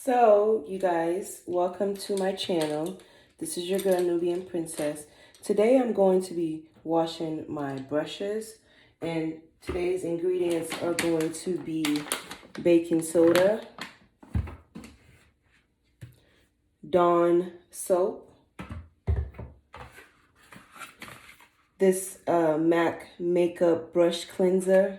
So, you guys, welcome to my channel. This is your girl, Nubian Princess. Today I'm going to be washing my brushes, and today's ingredients are going to be baking soda, Dawn soap, this MAC makeup brush cleanser,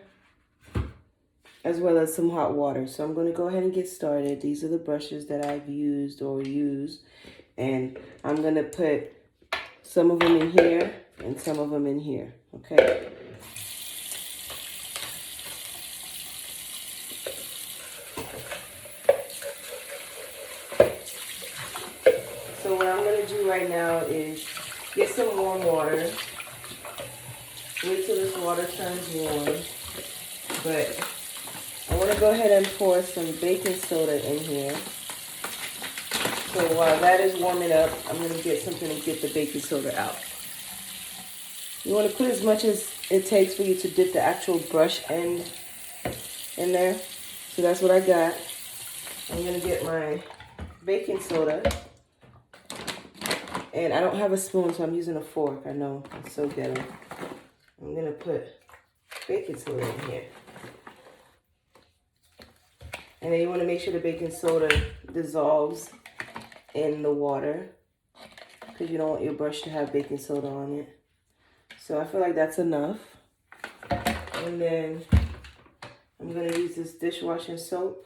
as well as some hot water. So I'm going to go ahead and get started. These are the brushes that I've used or use. And I'm going to put some of them in here and some of them in here, okay? So what I'm going to do right now is get some warm water. Wait till this water turns warm. But I want to go ahead and pour some baking soda in here. So while that is warming up, I'm going to get something to get the baking soda out. You want to put as much as it takes for you to dip the actual brush end in there. So that's what I got. I'm going to get my baking soda. And I don't have a spoon, so I'm using a fork. I know, it's so ghetto. I'm going to put baking soda in here. And then you want to make sure the baking soda dissolves in the water, because you don't want your brush to have baking soda on it. So I feel like that's enough. And then I'm going to use this dishwashing soap.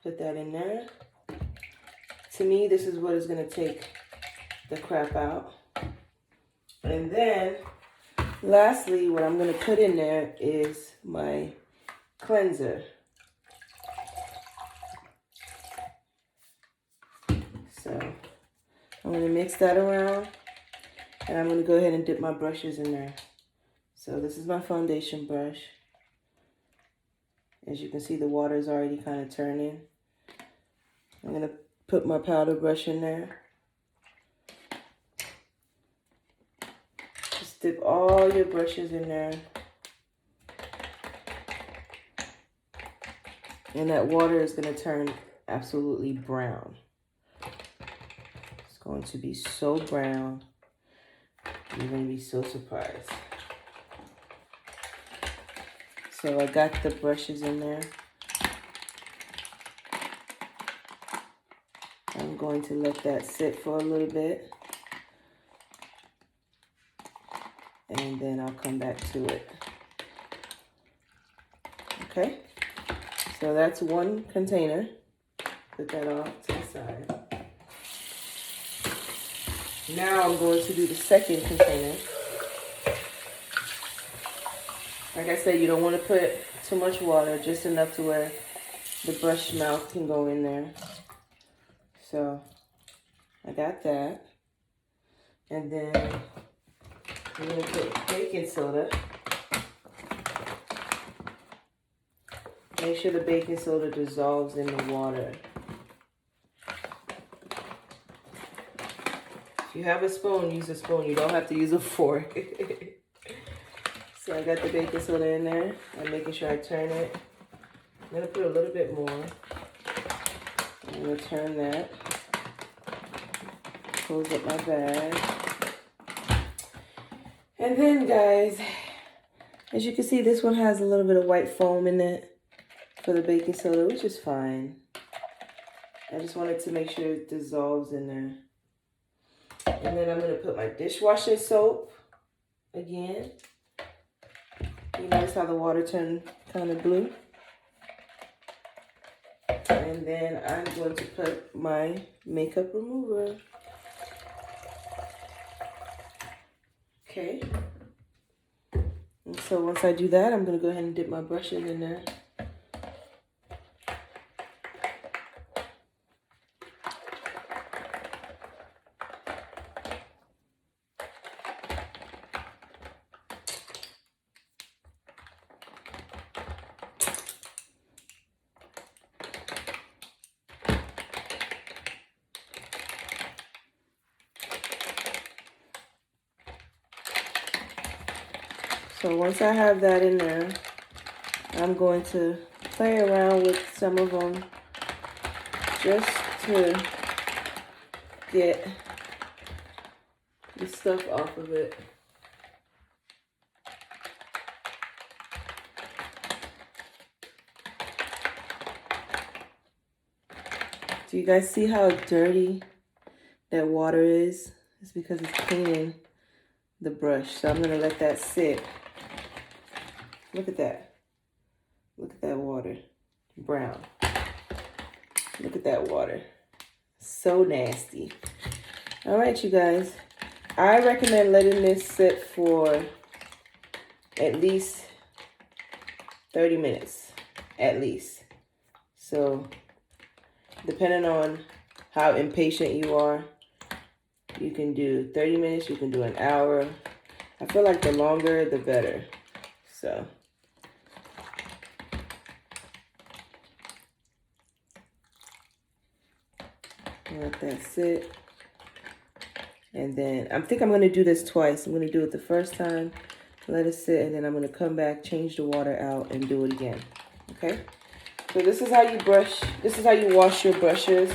Put that in there. To me, this is what is going to take the crap out. And then lastly, what I'm going to put in there is my cleanser. So I'm going to mix that around, and I'm going to go ahead and dip my brushes in there. So this is my foundation brush. As you can see, the water is already kind of turning. I'm going to put my powder brush in there. Just dip all your brushes in there. And that water is going to turn absolutely brown. It's going to be so brown. You're going to be so surprised. So I got the brushes in there. I'm going to let that sit for a little bit. And then I'll come back to it. Okay? So that's one container. Put that off to the side. Now I'm going to do the second container. Like I said, you don't want to put too much water, just enough to where the brush mouth can go in there. So I got that. And then I'm going to put baking soda. Make sure the baking soda dissolves in the water. If you have a spoon, use a spoon. You don't have to use a fork. So I got the baking soda in there. I'm making sure I turn it. I'm going to put a little bit more. I'm going to turn that. Close up my bag. And then, guys, as you can see, this one has a little bit of white foam in it for the baking soda, which is fine. I just wanted to make sure it dissolves in there. And then I'm going to put my dishwashing soap again. You notice how the water turned kind of blue? And then I'm going to put my makeup remover. Okay. And so once I do that, I'm going to go ahead and dip my brushes in there. So once I have that in there, I'm going to play around with some of them just to get the stuff off of it. Do you guys see how dirty that water is? It's because it's cleaning the brush. So I'm gonna let that sit. Look at that. Look at that water. Brown. Look at that water. So nasty. All right, you guys. I recommend letting this sit for at least 30 minutes. At least. So, depending on how impatient you are, you can do 30 minutes, you can do an hour. I feel like the longer, the better. So, let that sit. And then I think I'm going to do this twice. I'm going to do it the first time, let it sit, and then I'm going to come back, change the water out, and do it again. Okay? So this is how you brush. This is how you wash your brushes.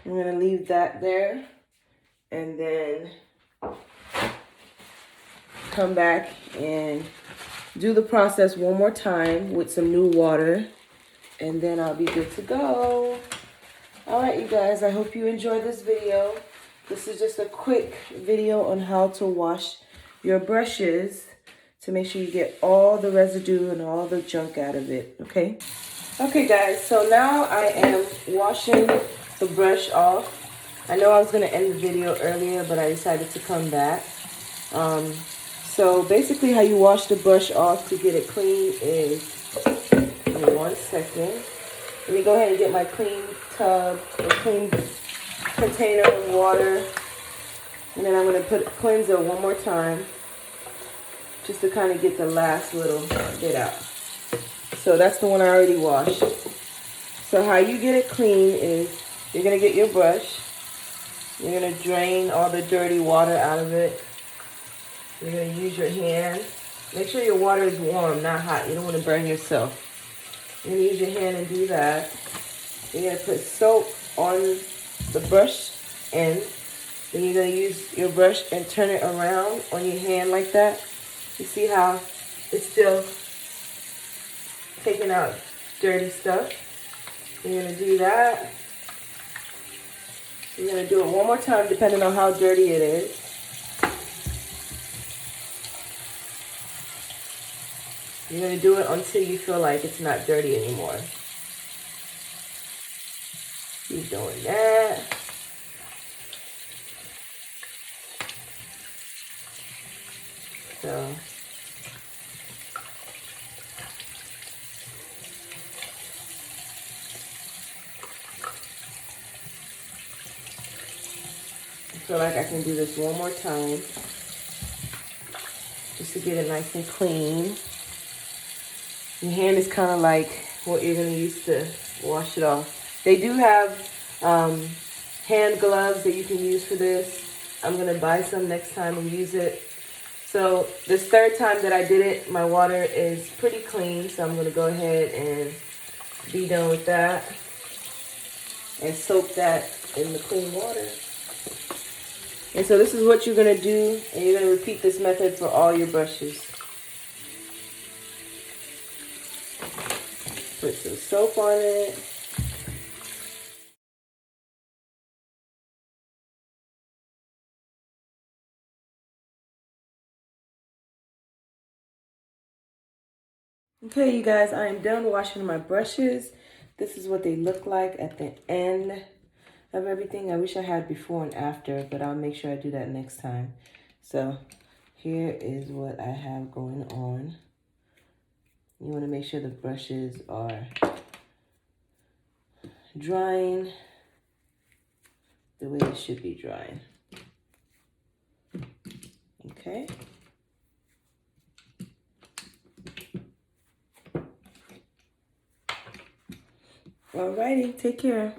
I'm going to leave that there. And then come back and do the process one more time with some new water. And then I'll be good to go. All right, you guys, I hope you enjoyed this video. This is just a quick video on how to wash your brushes to make sure you get all the residue and all the junk out of it, okay? Okay, guys, so now I am washing the brush off. I know I was going to end the video earlier, but I decided to come back. So basically how you wash the brush off to get it clean is, give me 1 second. Let me go ahead and get my clean tub or clean container of water. And then I'm going to cleanse it one more time just to kind of get the last little bit out. So that's the one I already washed. So how you get it clean is you're going to get your brush. You're going to drain all the dirty water out of it. You're going to use your hand. Make sure your water is warm, not hot. You don't want to burn yourself. You're going to use your hand and do that. You're going to put soap on the brush end. Then you're going to use your brush and turn it around on your hand like that. You see how it's still taking out dirty stuff. You're going to do that. You're going to do it one more time depending on how dirty it is. You're going to do it until you feel like it's not dirty anymore. Keep doing that. So, I feel like I can do this one more time just to get it nice and clean. Your hand is kind of like what you're going to use to wash it off. They do have hand gloves that you can use for this. I'm going to buy some next time and use it. So this third time that I did it, my water is pretty clean. So I'm going to go ahead and be done with that and soak that in the clean water. And so this is what you're going to do. And you're going to repeat this method for all your brushes. Put some soap on it. Okay, you guys, I am done washing my brushes. This is what they look like at the end of everything. I wish I had before and after, but I'll make sure I do that next time. So here is what I have going on. You want to make sure the brushes are drying the way it should be drying. Okay. Alrighty, take care.